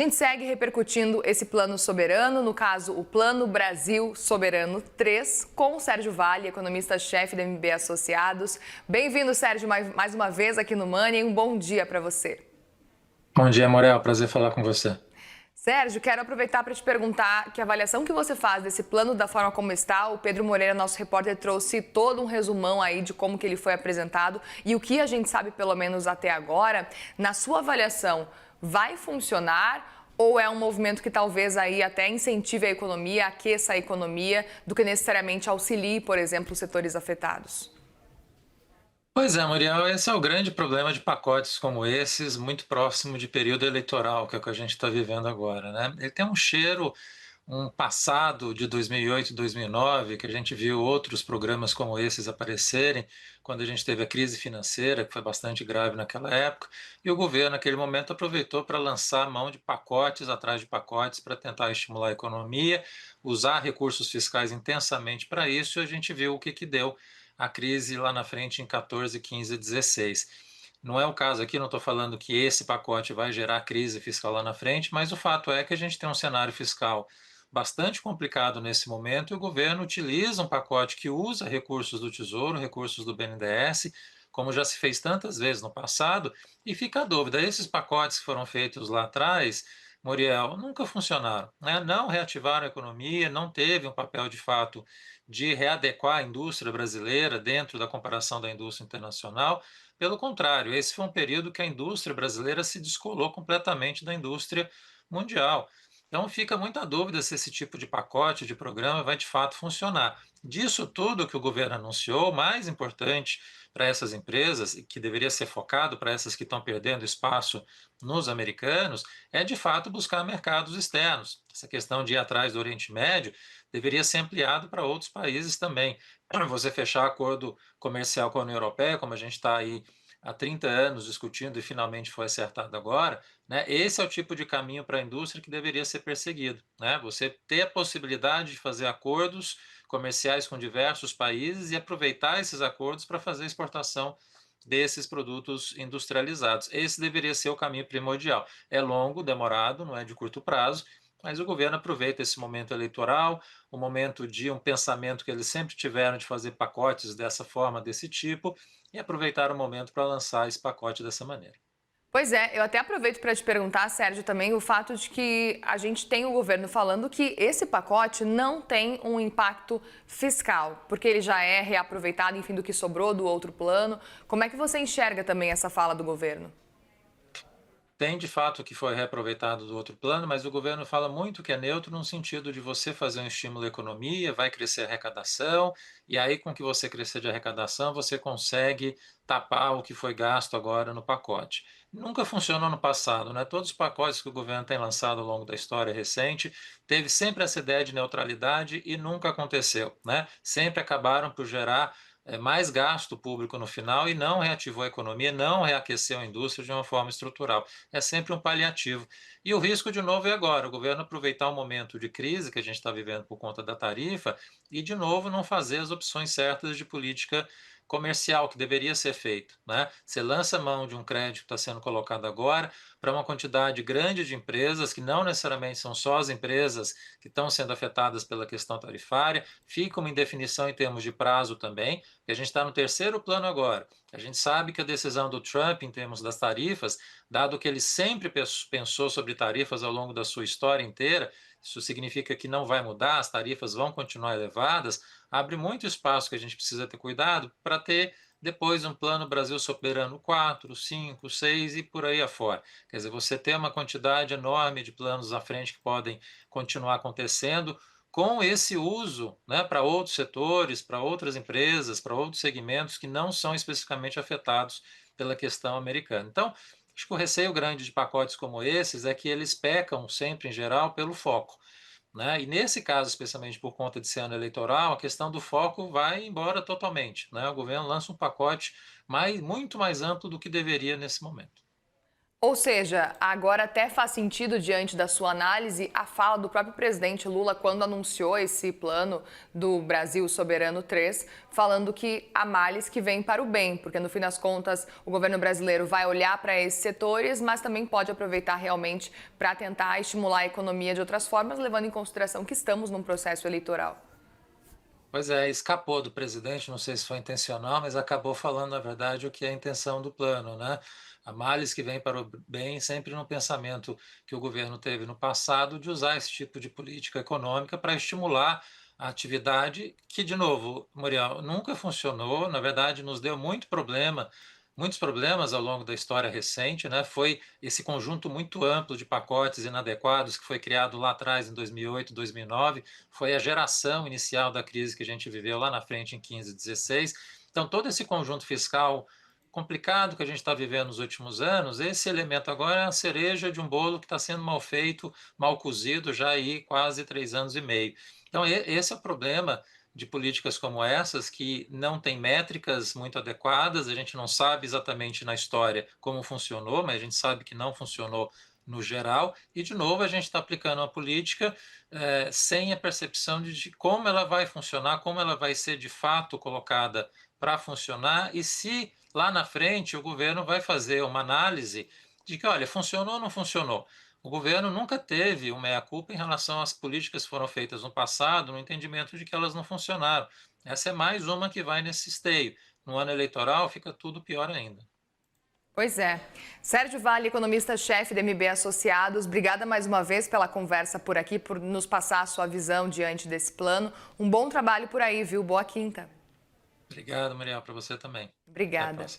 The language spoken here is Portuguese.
A gente segue repercutindo esse plano soberano, no caso, o Plano Brasil Soberano 3, com o Sérgio Vale, economista-chefe da MB Associados. Bem-vindo, Sérgio, mais uma vez aqui no Money. Um bom dia para você. Bom dia, Morel. Prazer falar com você. Sérgio, quero aproveitar para te perguntar que avaliação que você faz desse plano da forma como está. O Pedro Moreira, nosso repórter, trouxe todo um resumão aí de como que ele foi apresentado e o que a gente sabe, pelo menos até agora. Na sua avaliação, vai funcionar ou é um movimento que talvez aí até incentive a economia, aqueça a economia, do que necessariamente auxilie, por exemplo, os setores afetados? Pois é, Muriel, esse é o grande problema de pacotes como esses, muito próximo de período eleitoral, que é o que a gente está vivendo agora, né? Ele tem um cheiro, um passado de 2008 e 2009, que a gente viu outros programas como esses aparecerem, quando a gente teve a crise financeira, que foi bastante grave naquela época, e o governo, naquele momento, aproveitou para lançar mão de pacotes atrás de pacotes para tentar estimular a economia, usar recursos fiscais intensamente para isso, e a gente viu o que que deu a crise lá na frente em 14, 15 e 16. Não é o caso aqui, não estou falando que esse pacote vai gerar crise fiscal lá na frente, mas o fato é que a gente tem um cenário fiscal bastante complicado nesse momento e o governo utiliza um pacote que usa recursos do Tesouro, recursos do BNDES, como já se fez tantas vezes no passado, e fica a dúvida, esses pacotes que foram feitos lá atrás, Muriel, nunca funcionaram, né? Não reativaram a economia, não teve um papel de fato de readequar a indústria brasileira dentro da comparação da indústria internacional. Pelo contrário, esse foi um período que a indústria brasileira se descolou completamente da indústria mundial. Então fica muita dúvida se esse tipo de pacote, de programa, vai de fato funcionar. Disso tudo que o governo anunciou, o mais importante para essas empresas, e que deveria ser focado para essas que estão perdendo espaço nos americanos, é de fato buscar mercados externos. Essa questão de ir atrás do Oriente Médio deveria ser ampliado para outros países também. Você fechar acordo comercial com a União Europeia, como a gente está aí há 30 anos discutindo e finalmente foi acertado agora, né? Esse é o tipo de caminho para a indústria que deveria ser perseguido, né? Você ter a possibilidade de fazer acordos comerciais com diversos países e aproveitar esses acordos para fazer exportação desses produtos industrializados. Esse deveria ser o caminho primordial. É longo, demorado, não é de curto prazo, mas o governo aproveita esse momento eleitoral, o momento de um pensamento que eles sempre tiveram de fazer pacotes dessa forma, desse tipo, e aproveitar o momento para lançar esse pacote dessa maneira. Pois é, eu até aproveito para te perguntar, Sérgio, também o fato de que a gente tem o governo falando que esse pacote não tem um impacto fiscal, porque ele já é reaproveitado, enfim, do que sobrou do outro plano. Como é que você enxerga também essa fala do governo? Tem de fato que foi reaproveitado do outro plano, mas o governo fala muito que é neutro no sentido de você fazer um estímulo à economia, vai crescer a arrecadação, e aí com que você crescer de arrecadação, você consegue tapar o que foi gasto agora no pacote. Nunca funcionou no passado, né? Todos os pacotes que o governo tem lançado ao longo da história recente, teve sempre essa ideia de neutralidade e nunca aconteceu, né? Sempre acabaram por gerar mais gasto público no final e não reativou a economia, não reaqueceu a indústria de uma forma estrutural. É sempre um paliativo. E o risco, de novo, é agora: o governo aproveitar o momento de crise que a gente está vivendo por conta da tarifa e, de novo, não fazer as opções certas de política comercial que deveria ser feito, né? Você lança mão de um crédito que está sendo colocado agora para uma quantidade grande de empresas, que não necessariamente são só as empresas que estão sendo afetadas pela questão tarifária, fica uma indefinição em termos de prazo também, que a gente está no terceiro plano agora. A gente sabe que a decisão do Trump em termos das tarifas, dado que ele sempre pensou sobre tarifas ao longo da sua história inteira, isso significa que não vai mudar, as tarifas vão continuar elevadas, abre muito espaço que a gente precisa ter cuidado para ter depois um plano Brasil Soberano 4, 5, 6 e por aí afora. Quer dizer, você tem uma quantidade enorme de planos à frente que podem continuar acontecendo, com esse uso, né, para outros setores, para outras empresas, para outros segmentos que não são especificamente afetados pela questão americana. Então, acho que o receio grande de pacotes como esses é que eles pecam sempre, em geral, pelo foco, né? E nesse caso, especialmente por conta de ser ano eleitoral, a questão do foco vai embora totalmente, né? O governo lança um pacote muito mais amplo do que deveria nesse momento. Ou seja, agora até faz sentido, diante da sua análise, a fala do próprio presidente Lula quando anunciou esse plano do Brasil Soberano 3, falando que há males que vêm para o bem, porque no fim das contas o governo brasileiro vai olhar para esses setores, mas também pode aproveitar realmente para tentar estimular a economia de outras formas, levando em consideração que estamos num processo eleitoral. Pois é, escapou do presidente, não sei se foi intencional, mas acabou falando, na verdade, o que é a intenção do plano, né? Há males que vêm para o bem, sempre no pensamento que o governo teve no passado de usar esse tipo de política econômica para estimular a atividade que, de novo, Muriel, nunca funcionou, na verdade, nos deu muitos problemas ao longo da história recente, né? Foi esse conjunto muito amplo de pacotes inadequados que foi criado lá atrás, em 2008, 2009, foi a geração inicial da crise que a gente viveu lá na frente em 15, 16. Então, todo esse conjunto fiscal complicado que a gente está vivendo nos últimos anos, esse elemento agora é a cereja de um bolo que está sendo mal feito, mal cozido já aí quase 3 anos e meio. Então, esse é o problema de políticas como essas, que não tem métricas muito adequadas, a gente não sabe exatamente na história como funcionou, mas a gente sabe que não funcionou no geral, e de novo a gente está aplicando uma política sem a percepção de como ela vai funcionar, como ela vai ser de fato colocada para funcionar, e se lá na frente o governo vai fazer uma análise de que, olha, funcionou ou não funcionou. O governo nunca teve uma meia-culpa em relação às políticas que foram feitas no passado, no entendimento de que elas não funcionaram. Essa é mais uma que vai nesse esteio. No ano eleitoral fica tudo pior ainda. Pois é. Sérgio Vale, economista-chefe da MB Associados, obrigada mais uma vez pela conversa por aqui, por nos passar a sua visão diante desse plano. Um bom trabalho por aí, viu? Boa quinta. Obrigado, Mariel, para você também. Até a Obrigada. próxima.